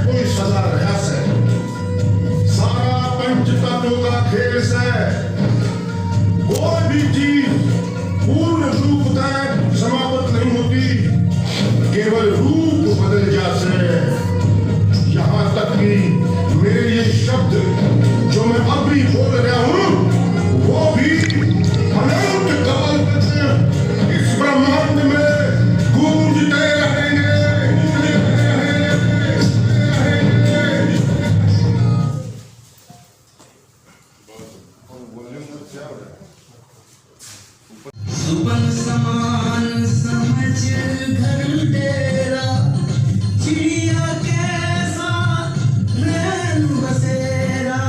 कोई सजा रहा से सारा पंचतत्व का खेल से कोई भी चीज पूर्ण रूप तक समाप्त नहीं होती, केवल रूप बदल जाते। यहाँ तक कि मेरे ये शब्द जो मैं अभी बोल रहा हूँ वो भी अनंत काल तक इस ब्रह्मांड में गूंजते रहेंगे। सुपन समान समझ घर तेरा, चिड़िया कैसा रैन बसेरा,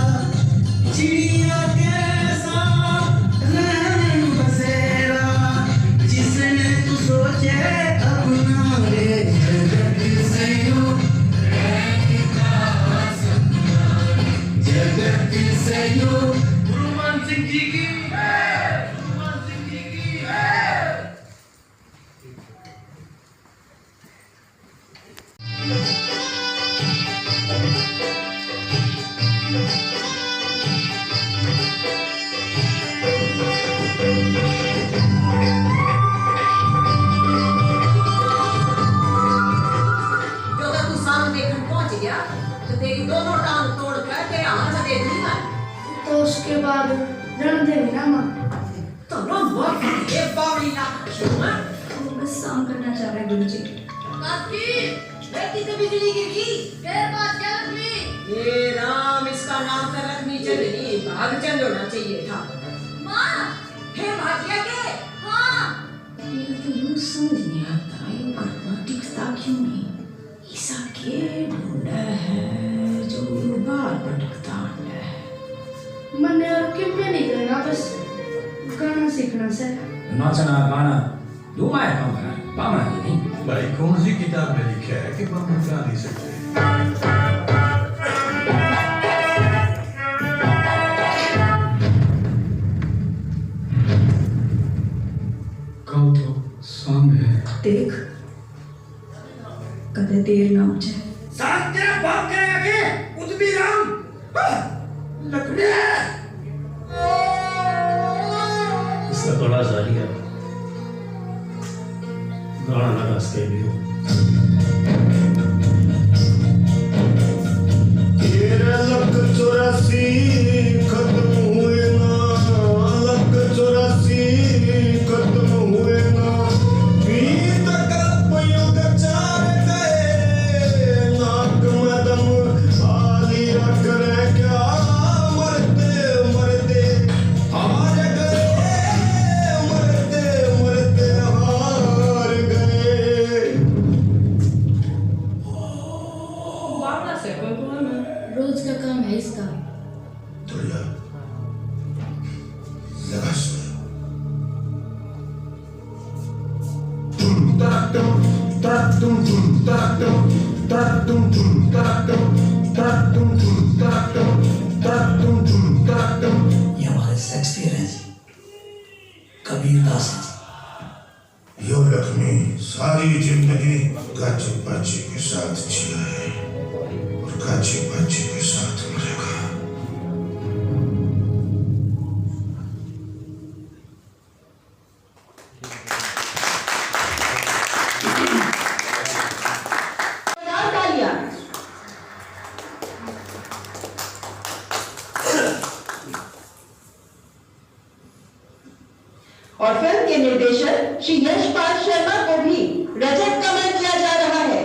चिड़िया कैसा रैन बसेरा, जिसने तू सोचे अपना रे जगत से यूं जगत से यूं। गुरुमान सिंह जी की तेरी दोनों टांग तोड़ कर तेरे हाथ दे दूंगा। तो उसके बाद रण देंगे ना माँ। तो रोज बहुत ये बावड़ी ना क्यों है? वो बस काम करना चाह रहे गुरुजी। बाकी बेटी से बिजली गिर गई। तेरे पास क्या लक्ष्मी? ये राम, इसका नाम था लक्ष्मी चंद्री, भागचंद होना चाहिए था। माँ फिर भाग्य के? हाँ। ये तो यूँ समझ नहीं आता ये घटना टिकता क्यों नहीं? ऐसा के ढूंढा है जो बार भटकता है। मैंने और किम में नहीं करना, बस गाना सीखना से। नाचना गाना दो माया काम करना बामना की नहीं। भाई कौन सी किताब में लिखा है कि बामन गा नहीं सकते? कहो तो सामने देख कदे देर ना हो जाए। साथ तेरा बाप करेगा के उद्भी राम लकड़ी इसका थोड़ा जारी है गाना लगा इसके भी हो। तेरे लक 84 खत्म हुए ना, लक 84 खत्म हुए ना, बीत कल्प युग चार गए, नाक में दम आली रख रहे क्या, मरते मरते हार गए, मरते मरते हार गए। बावड़ा से कोई कौन है? रोज का काम है इसका। दुनिया लगा सुन। Taratum, taratum, taratum, taratum, taratum, taratum, taratum, taratum, taratum. ये हमारे एक्सपीरियंस कबीरदास यो लक्ष्मी सारी जिंदगी गाची पाची के साथ जिया है और गाची पाची के साथ मरेगा। और फिल्म के निर्देशक श्री यशपाल शर्मा को भी रजत कमल किया जा रहा है।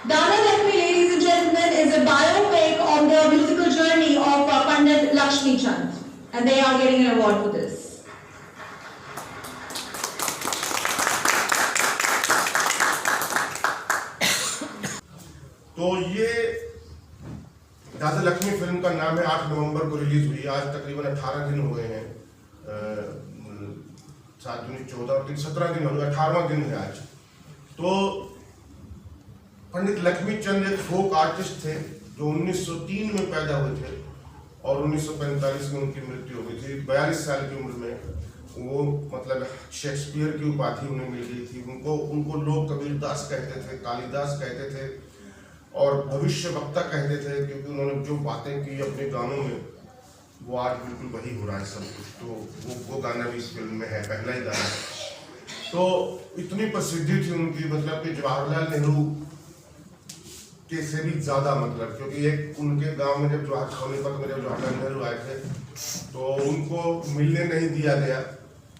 दाना Lakshmi, ladies and gentlemen, is a biopic on the musical journey of Pandit Lakshmi Chand, and they are getting an award for this. तो ये दादा लक्ष्मी फिल्म का नाम है, 8 नवंबर को रिलीज हुई। आज तकरीबन 18 दिन हो गए हैं, 7 दूनी 14 और 17 दिन हो गए, 18वां दिन है आज। तो पंडित लक्ष्मी चंद एक फोक आर्टिस्ट थे जो 1903 में पैदा हुए थे और 1945 में उनकी मृत्यु हो गई थी। 42 साल की उम्र में वो मतलब शेक्सपियर की उपाधि उन्हें मिल गई थी। उनको लोग कबीरदास कहते थे, कालिदास कहते थे और भविष्य वक्ता कहते थे, क्योंकि उन्होंने जो बातें की अपने गानों में वो आज बिल्कुल वही हो रहा है सब कुछ। तो वो गाना भी इस फिल्म में है, पहला ही गाना। तो इतनी प्रसिद्धि थी उनकी, मतलब कि जवाहरलाल नेहरू के से भी ज्यादा, मतलब क्योंकि एक उनके गांव में जब सोनीपत में जब जवाहरलाल नेहरू आए थे तो उनको मिलने नहीं दिया गया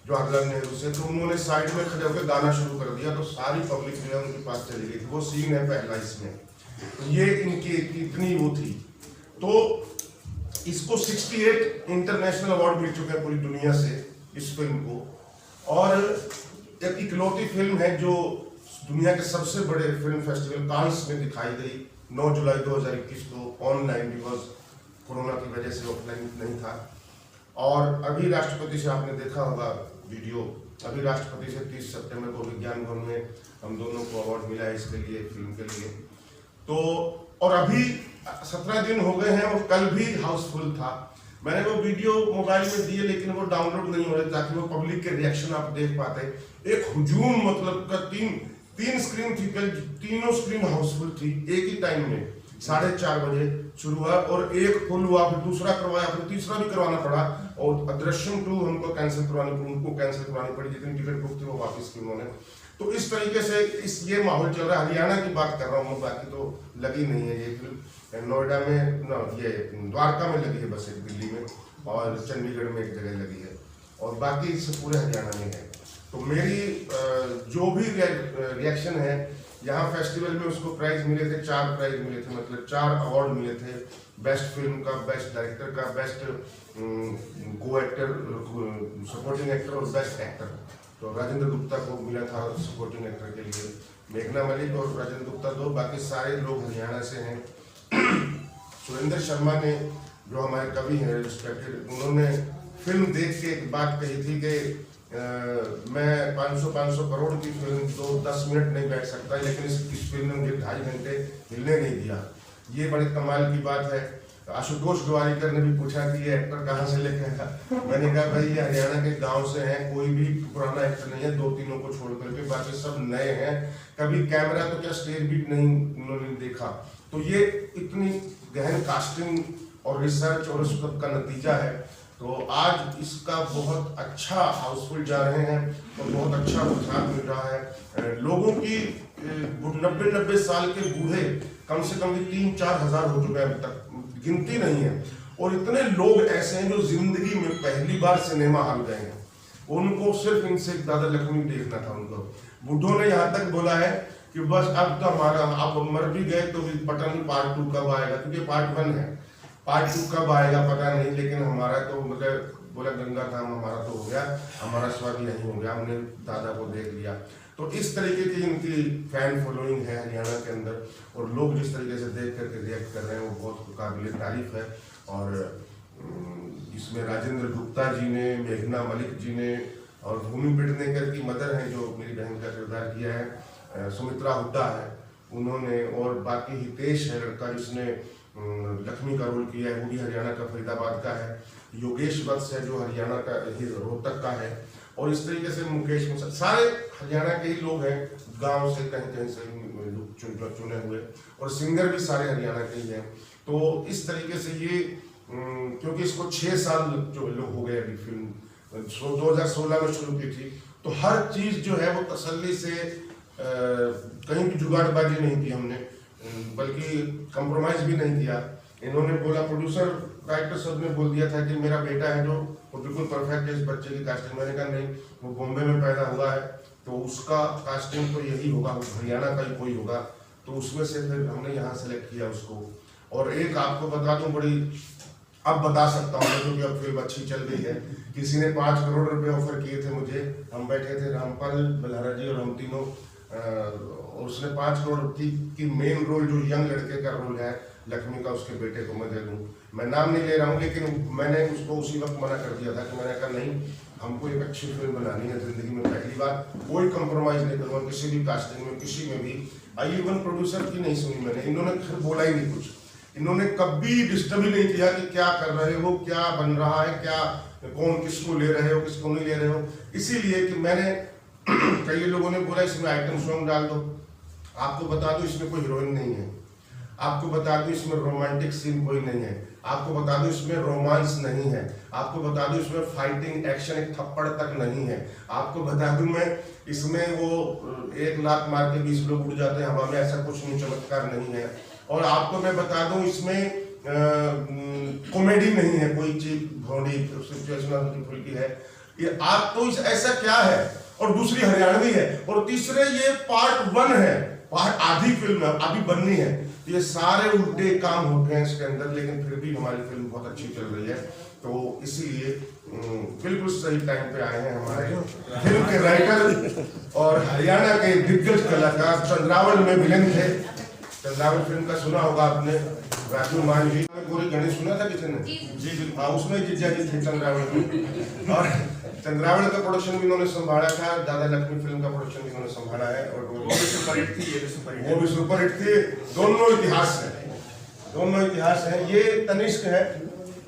जवाहरलाल नेहरू से, तो उन्होंने साइड में खड़े होकर गाना शुरू कर दिया, तो सारी पब्लिक जो है उनके पास चली गई थी। वो सीन है पहला इसमें। तो ये इनकी इतनी वो थी। तो इसको 68 इंटरनेशनल अवार्ड मिल चुके हैं पूरी दुनिया से इस फिल्म को, और एक इकलौती फिल्म है जो दुनिया के सबसे बड़े फिल्म फेस्टिवल कांस में दिखाई गई 9 जुलाई 2021 को ऑनलाइन, बिकॉज कोरोना की वजह से ऑफलाइन नहीं था। और अभी राष्ट्रपति से आपने देखा होगा वीडियो, अभी राष्ट्रपति से 30 सितंबर को विज्ञान भवन में हम दोनों को अवार्ड मिला है इसके लिए, फिल्म के लिए। तो और अभी 17 दिन हो गए हैं और कल भी हाउसफुल था। मैंने वो वीडियो मोबाइल में दिए लेकिन वो डाउनलोड नहीं हो रहे ताकि वो पब्लिक के रिएक्शन आप देख पाते। एक हुजूम मतलब का तीन स्क्रीन थी कल, तीनों स्क्रीन हाउसफुल थी एक ही टाइम में। 4:30 बजे शुरू हुआ और एक फुल हुआ, फिर दूसरा करवाया, फिर तीसरा भी करवाना पड़ा, और दृश्यम 2 हमको कैंसिल करवानी पड़ी, उनको कैंसिल करवानी पड़ी, जितनी टिकट बुक थी वो वापस की उन्होंने। तो इस तरीके से ये माहौल चल रहा है। हरियाणा की बात कर रहा हूँ, बाकी तो लगी नहीं है ये फिल्म। नोएडा में ये द्वारका में लगी है बस, एक दिल्ली में, और चंडीगढ़ में एक जगह लगी है, और बाकी से पूरे हरियाणा में है। तो मेरी जो भी रिएक्शन है, यहाँ फेस्टिवल में उसको प्राइज मिले थे, 4 प्राइज मिले थे, मतलब 4 अवार्ड मिले थे। बेस्ट फिल्म का, बेस्ट डायरेक्टर का, बेस्ट को एक्टर, सपोर्टिंग एक्टर और बेस्ट एक्टर। तो राजेंद्र गुप्ता को मिला था सपोर्टिंग एक्टर के लिए, मेघना मलिक और राजेंद्र गुप्ता 2, बाकी सारे लोग हरियाणा से हैं। सुरेंद्र शर्मा ने, जो हमारे कवि हैं रिस्पेक्टेड, उन्होंने फिल्म देख के एक बात कही थी कि मैं 500 करोड़ की फिल्म तो 10 मिनट नहीं बैठ सकता, लेकिन इस फिल्म ने मुझे 2.5 घंटे हिलने नहीं दिया। ये बड़े कमाल की बात है। आशुतोष गोवारिकर ने भी पूछा कि ये एक्टर कहाँ से लेके आया। मैंने कहा भाई ये हरियाणा के गांव से हैं, कोई भी पुराना एक्टर नहीं है, 2-3 को छोड़ करके बाकी सब नए हैं। कभी कैमरा तो क्या स्टेज भी नहीं उन्होंने देखा। तो ये इतनी गहन कास्टिंग और रिसर्च और उस सब का नतीजा है। तो आज इसका बहुत अच्छा हाउसफुल जा रहे हैं और बहुत अच्छा उत्साह मिल रहा है। लोगों की 90 साल के बूढ़े कम से कम भी 3-4 हज़ार हो चुके हैं अभी तक, गिनती नहीं है। और इतने लोग ऐसे हैं जो जिंदगी में पहली बार सिनेमा हॉल गए हैं, उनको सिर्फ इनसे दादा लक्ष्मी देखना था। उनको बूढ़ों ने यहाँ तक बोला है कि बस अब तो हमारा, आप मर भी गए तो भी पता नहीं पार्ट 2 कब आएगा, क्योंकि पार्ट 1 है, पार्ट 2 कब आएगा पता नहीं, लेकिन हमारा तो मतलब बोला गंगा धाम हमारा तो हो गया, हमारा स्वर्ग यही हो गया, हमने दादा को देख लिया। तो इस तरीके की इनकी फैन फॉलोइंग है हरियाणा के अंदर, और लोग जिस तरीके से देख करके रिएक्ट कर रहे हैं वो बहुत काबिल तारीफ है। और इसमें राजेंद्र गुप्ता जी ने, मेघना मलिक जी ने और भूमि पेडनेकर की मदर हैं जो मेरी बहन का किरदार किया है, सुमित्रा हुड्डा है उन्होंने, और बाकी हितेश है लड़का जिसने लक्ष्मी का रोल किया है, वो भी हरियाणा का फरीदाबाद का है। योगेश वत्स है जो हरियाणा का रोहतक का है, और इस तरीके से मुकेश मुसा, सारे हरियाणा के ही लोग हैं, गांव से कहीं कहीं से चुने हुए, और सिंगर भी सारे हरियाणा के ही हैं। तो इस तरीके से ये क्योंकि इसको 6 साल जो लोग हो गए, अभी फिल्म 2016 में शुरू की थी, तो हर चीज जो है वो तसल्ली से, कहीं भी जुगाड़बाजी नहीं की हमने, बल्कि कंप्रोमाइज भी नहीं किया। इन्होंने बोला, प्रोड्यूसर राइटर सब ने बोल दिया था कि मेरा बेटा है जो वो बिल्कुल परफेक्ट है इस बच्चे की कास्टिंग। मैंने कहा नहीं, वो बॉम्बे में पैदा हुआ है तो उसका कास्टिंग तो यही होगा, हरियाणा का ही कोई होगा, तो उसमें से फिर हमने यहाँ सेलेक्ट किया उसको। और एक आपको बता दूं, बड़ी अब बता सकता हूँ क्योंकि अब फिल्म अच्छी चल गई है, किसी ने 5 करोड़ रुपए ऑफर किए थे मुझे, हम बैठे थे रामपाल बल्हारा जी और हम तीनों, और उसने 5 करोड़ की मेन रोल जो यंग लड़के का रोल है लक्ष्मी का, उसके बेटे को मैं दे दूँ। मैं नाम नहीं ले रहा हूँ, लेकिन मैंने उसको उसी वक्त मना कर दिया था कि मैंने कहा नहीं, हमको एक अच्छी फिल्म बनानी है जिंदगी में पहली बार, कोई कंप्रोमाइज नहीं करूँगा किसी भी कास्टिंग में, किसी में भी। इवन प्रोड्यूसर की नहीं सुनी मैंने, इन्होंने फिर बोला ही नहीं कुछ, इन्होंने कभी डिस्टर्ब ही नहीं किया कि क्या कर रहे हो, क्या बन रहा है, क्या कौन किसको ले रहे हो किसको नहीं ले रहे हो। इसीलिए कि मैंने कई लोगों ने बोला इसमें आइटम सॉन्ग डाल दो। आपको बता दूं इसमें कोई हीरोइन नहीं है, आपको बता दूं इसमें रोमांटिक सीन कोई नहीं है, आपको बता दूं इसमें रोमांस नहीं है, आपको बता दूं इसमें फाइटिंग एक्शन एक थप्पड़ तक नहीं है, आपको बता दूं मैं इसमें वो 1 लाख मार के 20 लोग उड़ जाते हैं हवा में, ऐसा कुछ नहीं, चमत्कार नहीं है। और आपको मैं बता दूं इसमें कॉमेडी नहीं है, कोई चीज भौड़ी सिचुएशनल फुल्की है। ये आप तो ऐसा क्या है, और दूसरी हरियाणवी है, और तीसरे ये पार्ट 1 है, पार्ट आधी फिल्म है अभी बननी है। ये सारे उल्टे काम होते हैं इसके अंदर, लेकिन फिर भी हमारी फिल्म बहुत अच्छी चल रही है। तो इसीलिए बिल्कुल सही टाइम पे आए हैं हमारे फिल्म के राइटर और हरियाणा के दिग्गज कलाकार। चंद्रावल में विलेन थे, चंद्रावल फिल्म का सुना होगा आपने, राजू मान जी पूरी गणेश सुना था किसी ने? जी बिल्कुल, उसमें जीजा जी थे चंद्रावल में। और चंद्रावल का प्रोडक्शन भी इन्होंने संभाला था, दादा लक्ष्मी फिल्म का प्रोडक्शन भी इन्होंने संभाला है, और वो भी सुपरहिट थी, ये भी सुपरहिट, वो भी सुपरहिट थी। दोनों इतिहास है, दोनों इतिहास है। ये तनिष्क है,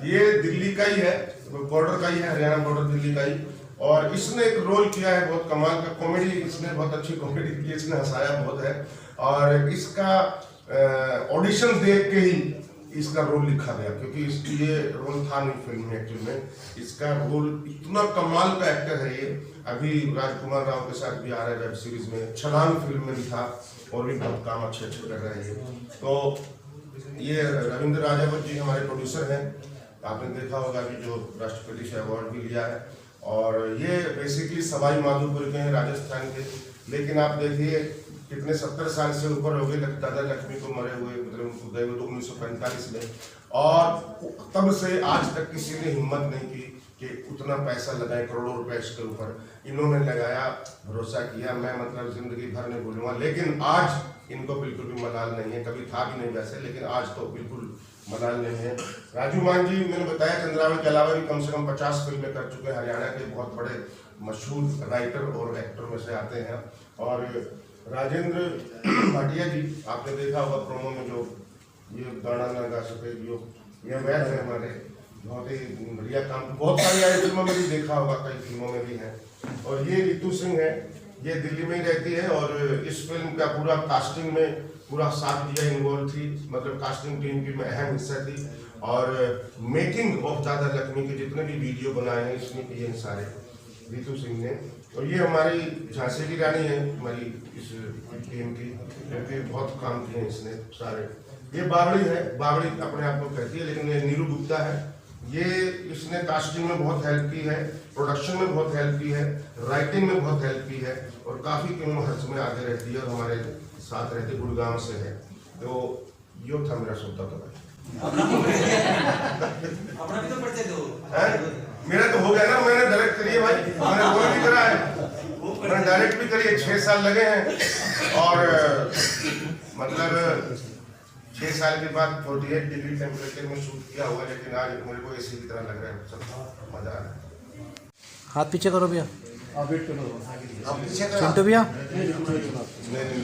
ये दिल्ली का ही है, बॉर्डर का ही है, हरियाणा बॉर्डर दिल्ली का ही। और इसने एक रोल किया है बहुत कमाल का, कॉमेडी, इसने बहुत अच्छी कॉमेडी की, इसने हंसाया बहुत है। और इसका ऑडिशन देख के ही इसका रोल लिखा गया, क्योंकि इसकी ये रोल था नहीं फिल्म में एक्चुअल में। इसका रोल इतना कमाल का एक्टर है ये, अभी राजकुमार राव के साथ भी आ रहा है वेब सीरीज में, छलांग फिल्म में भी था, और भी बहुत काम अच्छे अच्छे कर रहे हैं। तो ये रविंद्र राजावत जी हमारे प्रोड्यूसर हैं, आपने देखा होगा कि जो राष्ट्रपति से अवार्ड भी लिया है। और ये बेसिकली सवाई माधोपुर के हैं, राजस्थान के, लेकिन आप देखिए कितने 70 साल से ऊपर हो गए दादा लक्ष्मी को मरे हुए, मतलब उनको गए हुए 1945 में, और तब से आज तक किसी ने हिम्मत नहीं की कि उतना पैसा लगाए, करोड़ों रुपए इसके ऊपर इन्होंने लगाया, भरोसा किया। मैं मतलब जिंदगी भर नहीं भूलूंगा। लेकिन आज इनको बिल्कुल भी मलाल नहीं है, कभी था भी नहीं वैसे, लेकिन आज तो बिल्कुल मलाल नहीं है। राजू मान जी मैंने बताया चंद्रावल के अलावा भी कम से कम 50 फिल्में कर चुके हैं, हरियाणा के बहुत बड़े मशहूर राइटर और एक्टर में से आते हैं। और राजेंद्र भाटिया जी, आपने देखा होगा प्रोमो में जो ये गाना ना गा सके, जो ये वैद है हमारे, बहुत ही बढ़िया काम, बहुत सारी आई फिल्मों में भी देखा होगा, कई फिल्मों में भी है। और ये रितु सिंह है, ये दिल्ली में ही रहती है, और इस फिल्म का पूरा कास्टिंग में पूरा साथ दिया, इन्वॉल्व थी, मतलब कास्टिंग टीम की में अहम हिस्सा थी। और मेकिंग ऑफ दादा लक्ष्मी के जितने भी वीडियो बनाए हैं इसने किए हैं सारे रितु सिंह ने। और ये हमारी झांसी की रानी है हमारी इस टीम की, क्योंकि बहुत काम किए हैं इसने सारे। ये बावड़ी है, बावड़ी अपने आप को कहती है, लेकिन ये नीरू गुप्ता है। ये इसने कास्टिंग में बहुत हेल्प की है, प्रोडक्शन में बहुत हेल्प की है, राइटिंग में बहुत हेल्प की है, और काफ़ी फिल्म हर्ष में आगे रहती है, और हमारे साथ रहते गुड़गांव से है। तो यो था मेरा सौदा। तो भाई अपना भी तो परिचय दो। मेरा तो हो गया ना, मैंने डायरेक्ट करी है भाई, मैंने रोल भी करा है, मैंने डायरेक्ट भी करी है, 6 साल लगे हैं। और मतलब 6 साल के बाद 48 डिग्री टेम्परेचर में शूट किया हुआ, लेकिन आज मेरे को एसी की तरह लग रहा है, सब मजा आ रहा है। हाथ पीछे करो भैया, आप वेट करो, आप पीछे चिंटू भैया। नहीं